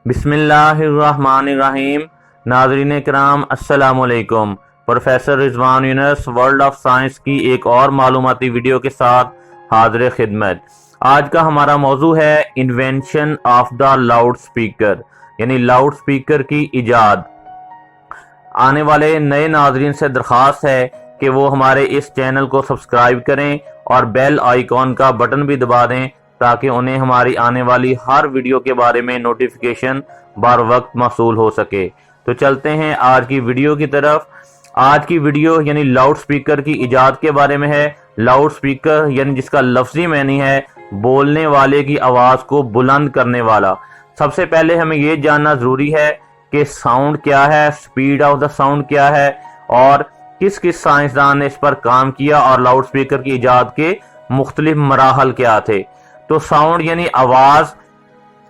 بسم اللہ الرحمن الرحیم۔ ناظرین کرام السلام علیکم۔ Professor Rizwan Younus world of science کی ایک اور معلوماتی ویڈیو کے ساتھ حاضر خدمت۔ آج کا ہمارا موضوع ہے invention of the loud speaker, یعنی لاؤڈ سپیکر کی ایجاد۔ آنے والے نئے ناظرین سے درخواست ہے کہ وہ ہمارے اس چینل کو سبسکرائب کریں اور بیل آئیکن کا بٹن بھی دبا دیں تاکہ انہیں ہماری آنے والی ہر ویڈیو کے بارے میں نوٹیفیکیشن بر وقت موصول ہو سکے۔ تو چلتے ہیں آج کی ویڈیو کی طرف۔ آج کی ویڈیو یعنی لاؤڈ سپیکر کی ایجاد کے بارے میں ہے۔ لاؤڈ سپیکر یعنی جس کا لفظی معنی ہے بولنے والے کی آواز کو بلند کرنے والا۔ سب سے پہلے ہمیں یہ جاننا ضروری ہے کہ ساؤنڈ کیا ہے، سپیڈ آف دا ساؤنڈ کیا ہے، اور کس کس سائنسدان نے اس پر کام کیا، اور لاؤڈ سپیکر کی ایجاد کے مختلف مراحل کیا تھے۔ تو ساؤنڈ یعنی آواز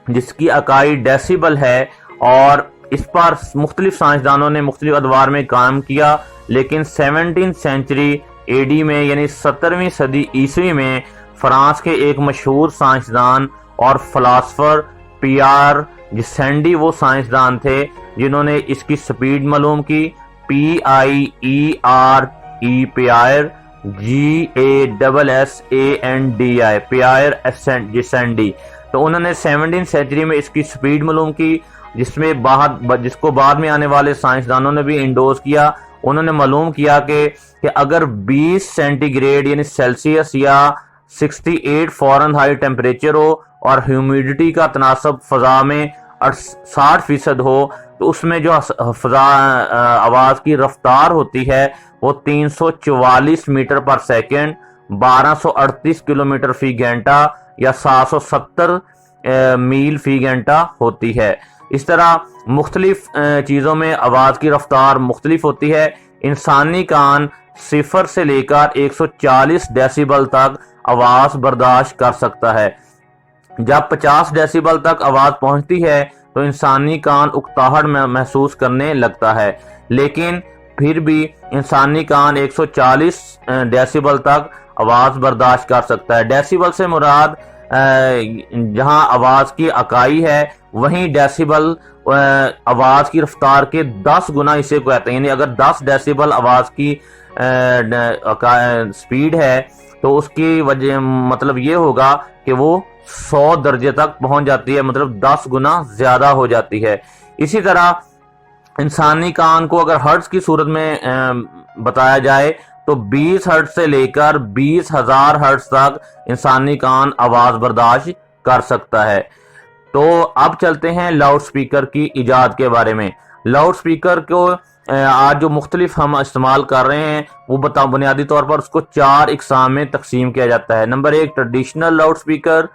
جس کی اکائی ڈیسیبل ہے، اور اس پر مختلف سائنسدانوں نے مختلف ادوار میں کام کیا، لیکن 17 سینچری اے ڈی میں یعنی 17ویں صدی عیسوی میں فرانس کے ایک مشہور سائنسدان اور فلاسفر پیار جسینڈی وہ سائنسدان تھے جنہوں نے اس کی سپیڈ معلوم کی، PIERE پیائر GASSANDI پیائر جسینڈی۔ تو انہوں نے 17 سینچری میں اس کی سپیڈ معلوم کی، جس کو بعد میں آنے والے سائنسدانوں نے بھی انڈوز کیا۔ انہوں نے معلوم کیا کہ اگر 20 سینٹی گریڈ یعنی سیلسیس یا 68 فارنہائٹ ٹیمپریچر ہو اور ہیومیڈیٹی کا تناسب فضا میں 60% ہو، تو اس میں جو فضا آواز کی رفتار ہوتی ہے وہ 344 میٹر پر سیکنڈ، 1238 کلومیٹر فی گھنٹہ یا 770 میل فی گھنٹہ ہوتی ہے۔ اس طرح مختلف چیزوں میں آواز کی رفتار مختلف ہوتی ہے۔ انسانی کان 0 سے لے کر 140 ڈیسیبل تک آواز برداشت کر سکتا ہے۔ جب 50 ڈیسیبل تک آواز پہنچتی ہے تو انسانی کان اکتاہٹ محسوس کرنے لگتا ہے، لیکن پھر بھی انسانی کان 140 ڈیسیبل تک آواز برداشت کر سکتا ہے۔ ڈیسیبل سے مراد جہاں آواز کی اکائی ہے وہیں ڈیسیبل آواز کی رفتار کے 10 گنا اسے کو کہتے ہیں، یعنی اگر 10 ڈیسیبل آواز کی سپیڈ ہے تو اس کی وجہ مطلب یہ ہوگا کہ وہ 100 درجے تک پہنچ جاتی ہے، مطلب 10 گنا زیادہ ہو جاتی ہے۔ اسی طرح انسانی کان کو اگر ہرٹز کی صورت میں بتایا جائے تو 20 ہرٹز سے لے کر 20,000 ہرٹز تک انسانی کان آواز برداشت کر سکتا ہے۔ تو اب چلتے ہیں لاؤڈ سپیکر کی ایجاد کے بارے میں۔ لاؤڈ سپیکر کو آج جو مختلف ہم استعمال کر رہے ہیں وہ بنیادی طور پر اس کو 4 اقسام میں تقسیم کیا جاتا ہے۔ نمبر 1 ٹریڈیشنل لاؤڈ سپیکر،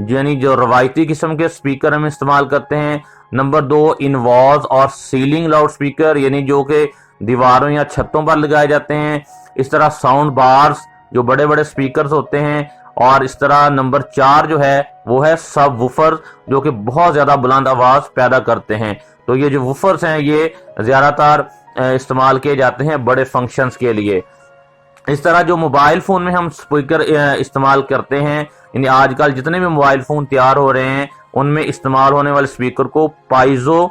یعنی جو روایتی قسم کے سپیکر ہم استعمال کرتے ہیں۔ نمبر 2 انواز اور سیلنگ لاؤڈ سپیکر، یعنی جو کہ دیواروں یا چھتوں پر لگائے جاتے ہیں۔ اس طرح ساؤنڈ بارز جو بڑے بڑے سپیکرز ہوتے ہیں، اور اس طرح نمبر 4 جو ہے وہ ہے سب ووفر، جو کہ بہت زیادہ بلند آواز پیدا کرتے ہیں۔ تو یہ جو ووفرز ہیں یہ زیادہ تر استعمال کیے جاتے ہیں بڑے فنکشنز کے لیے۔ اس طرح جو موبائل فون میں ہم سپیکر استعمال کرتے ہیں، یعنی آج کل جتنے بھی موبائل فون تیار ہو رہے ہیں ان میں استعمال ہونے والے سپیکر کو پائزو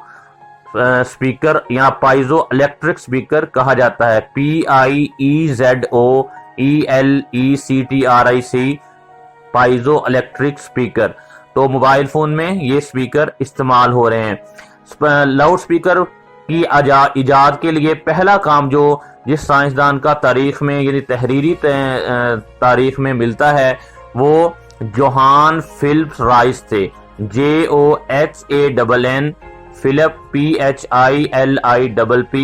سپیکر یا پائزو الیکٹرک سپیکر کہا جاتا ہے، PIEZOELECTRIC پائزو الیکٹرک سپیکر۔ تو موبائل فون میں یہ سپیکر استعمال ہو رہے ہیں۔ لاؤڈ سپیکر کی ایجاد کے لیے پہلا کام جو جس سائنسدان کا تاریخ میں یعنی تحریری تاریخ میں ملتا ہے وہ جوہان فلپس رائس تھے، JOHANN Philipp PHILIPP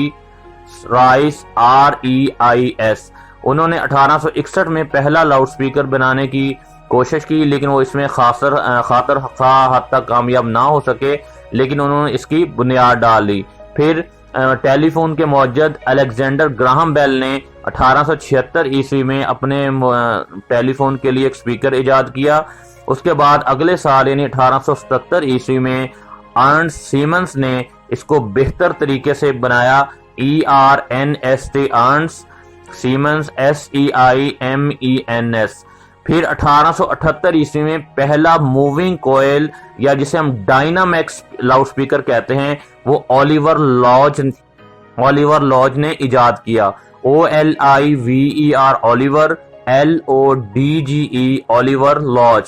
Reis REIS۔ انہوں نے 1861 میں پہلا لاؤڈ سپیکر بنانے کی کوشش کی، لیکن وہ اس میں خاطر خواہ حد تک کامیاب نہ ہو سکے، لیکن انہوں نے اس کی بنیاد ڈال دی۔ پھر ٹیلی فون کے موجد الیگزینڈر گراہم بیل نے 1876 عیسوی میں اپنے ٹیلی فون کے لیے ایک سپیکر ایجاد کیا۔ اس کے بعد اگلے سال یعنی 1877 عیسوی میں ارنسٹ سیمنز نے اس کو بہتر طریقے سے بنایا، ERNST ارنسٹ سیمنز SEIMENS۔ پھر 1878 عیسوی میں پہلا موونگ کوئل یا جسے ہم ڈائنامکس لاؤڈ سپیکر کہتے ہیں وہ اولیور لوج نے ایجاد کیا. OLIVER Oliver LODGE Oliver Lodge.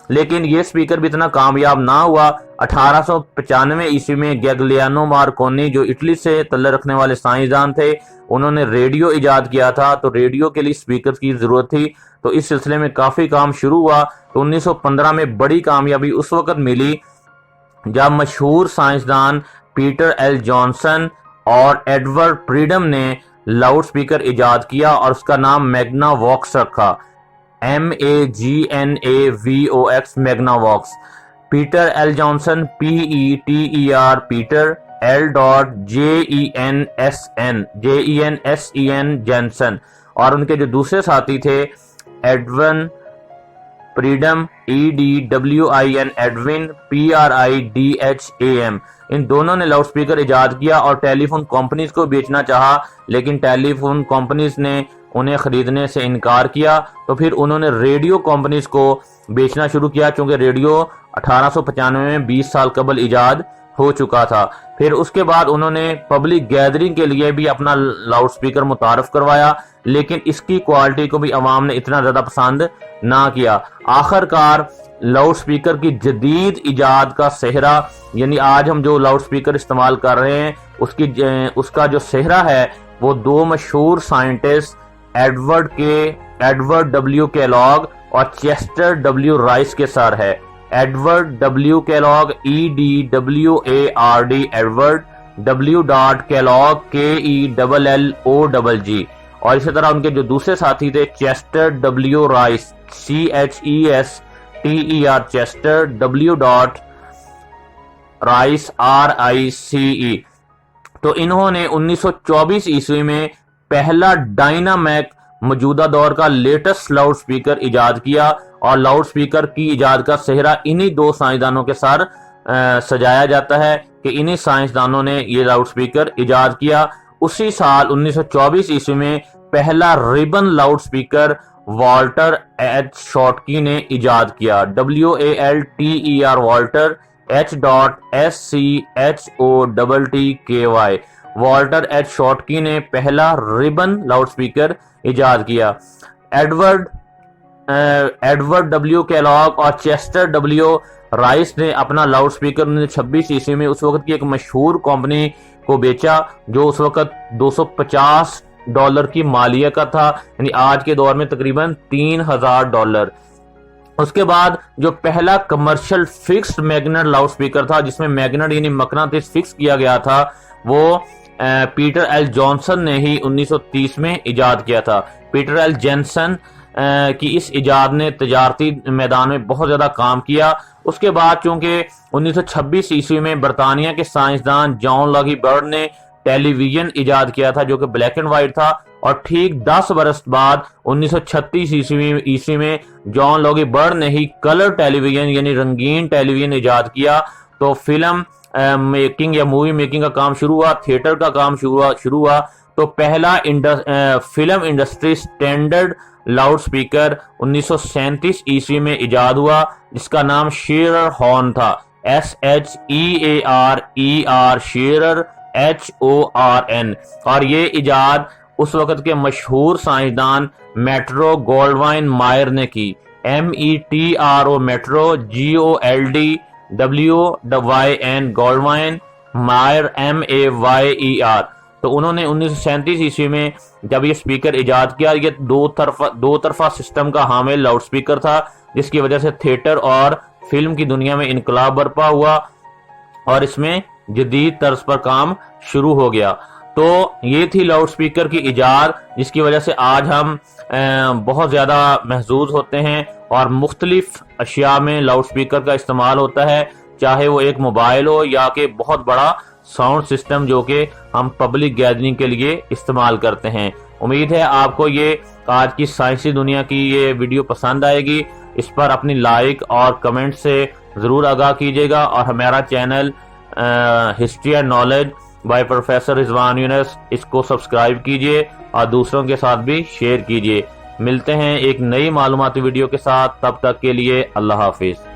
لیکن یہ سپیکر بھی اتنا کامیاب نہ ہوا. 1895 عیسوی میں گیگلیانو مارکونی جو اٹلی سے تعلق رکھنے والے سائنسدان تھے انہوں نے ریڈیو ایجاد کیا تھا. تو ریڈیو کے لیے سپیکر کی ضرورت تھی تو اس سلسلے میں کافی کام شروع ہوا. تو 1915 میں بڑی کامیابی اس وقت ملی جب مشہور سائنسدان پیٹر ایل جانسن اور ایڈورڈ پریڈم نے لاؤڈ سپیکر ایجاد کیا اور اس کا نام میگنا واکس رکھا. MAGNAVOX Magnavox. Peter L Jensen PETER Peter LJENSEN Jensen اور ان کے جو دوسرے ساتھی تھے Edwin Pridham EDWIN Edwin PRIDHAM. ان دونوں نے لاؤڈ سپیکر ایجاد کیا اور ٹیلی فون کمپنیز کو بیچنا چاہا لیکن ٹیلی فون کمپنیز نے انہیں خریدنے سے انکار کیا. تو پھر انہوں نے ریڈیو کمپنیز کو بیچنا شروع کیا چونکہ ریڈیو 1895 میں 20 سال قبل ایجاد ہو چکا تھا. پھر اس کے بعد انہوں نے پبلک گیدرنگ کے لیے بھی اپنا لاؤڈ سپیکر متعارف کروایا لیکن اس کی کوالٹی کو بھی عوام نے اتنا زیادہ پسند نہ کیا. آخر کار لاؤڈ سپیکر کی جدید ایجاد کا سہرا یعنی آج ہم جو لاؤڈ سپیکر استعمال کر رہے ہیں اس کا جو سہرا ہے وہ دو مشہور سائنٹسٹ ایڈورڈ W کیلاگ اور چیسٹر W رائس کے سر ہے. Edward W کیلاگ EDWARD Edward W کیلاگ KELLOG اور اسی طرح ان کے جو دوسرے ساتھی تھے Chester W rice CHESTER Chester W rice RICE. تو انہوں نے 1924 عیسوی میں پہلا ڈائنامک موجودہ دور کا لیٹسٹ لاؤڈ سپیکر ایجاد کیا اور لاؤڈ سپیکر کی ایجاد کا سہرا انہی دو سائنسدانوں کے سر سجایا جاتا ہے کہ انہی سائنسدانوں نے یہ لاؤڈ سپیکر ایجاد کیا. اسی سال 1924 عیسوی میں پہلا ribbon loud speaker Walter H Schottky نے ایجاد کیا. WALTER Walter HSCHOTTKY. Walter H Schottky نے پہلا ریبن لاؤڈ سپیکر ایجاد کیا. ایڈورڈ W کیلاگ اور چیسٹر W رائس نے اپنا لاؤڈ سپیکر 1926 عیسوی میں اس وقت کی ایک مشہور کمپنی کو بیچا جو اس وقت $250 کی مالیہ کا تھا یعنی آج کے دور میں تقریباً $3000. اس کے بعد جو پہلا commercial fixed magnet loud speaker تھا جس میں میگنٹ یعنی مقناطیس فکس کیا گیا تھا وہ پیٹر ایل جانسن نے ہی 1930 میں ایجاد کیا تھا. پیٹر ایل جانسن کی اس ایجاد نے تجارتی میدان میں بہت زیادہ کام کیا. اس کے بعد چونکہ 1926 عیسوی میں برطانیہ کے سائنسدان جان لاگی برڈ نے ٹیلی ویژن ایجاد کیا تھا جو کہ بلیک اینڈ وائٹ تھا اور ٹھیک 10 برس بعد 1936 عیسوی میں جان لاگی برڈ نے ہی کلر ٹیلی ویژن یعنی رنگین ٹیلی ویژن ایجاد کیا. تو فلم میکنگ یا مووی میکنگ کا کام شروع ہوا, تھیٹر کا کام شروع ہوا. تو پہلا film industry standard loud speaker 1937 عیسوی میں ایجاد ہوا جس کا نام شیرر ہارن تھا. SHEARER شیرر HORN. اور یہ ایجاد اس وقت کے مشہور سائنسدان میٹرو گولڈوائن مائر نے کی. METRO میٹرو GOLDWYN گولڈوائن مائر MAYER. تو انہوں نے 1937 عیسوی میں جب یہ سپیکر ایجاد کیا یہ دو طرفہ سسٹم کا حامل لاؤڈ سپیکر تھا جس کی وجہ سے تھیٹر اور فلم کی دنیا میں انقلاب برپا ہوا اور اس میں جدید طرز پر کام شروع ہو گیا. تو یہ تھی لاؤڈ سپیکر کی ایجاد جس کی وجہ سے آج ہم بہت زیادہ محظوظ ہوتے ہیں اور مختلف اشیاء میں لاؤڈ سپیکر کا استعمال ہوتا ہے چاہے وہ ایک موبائل ہو یا کہ بہت بڑا ساؤنڈ سسٹم جو کہ ہم پبلک گیدرنگ کے لیے استعمال کرتے ہیں. امید ہے آپ کو یہ آج کی سائنسی دنیا کی یہ ویڈیو پسند آئے گی. اس پر اپنی لائک اور کمنٹ سے ضرور آگاہ کیجیے گا اور ہمارا channel history and knowledge by professor Rizwan Younus اس کو سبسکرائب کیجیے اور دوسروں کے ساتھ بھی شیئر کیجیے. ملتے ہیں ایک نئی معلوماتی ویڈیو کے ساتھ، تب تک کے لیے اللہ حافظ۔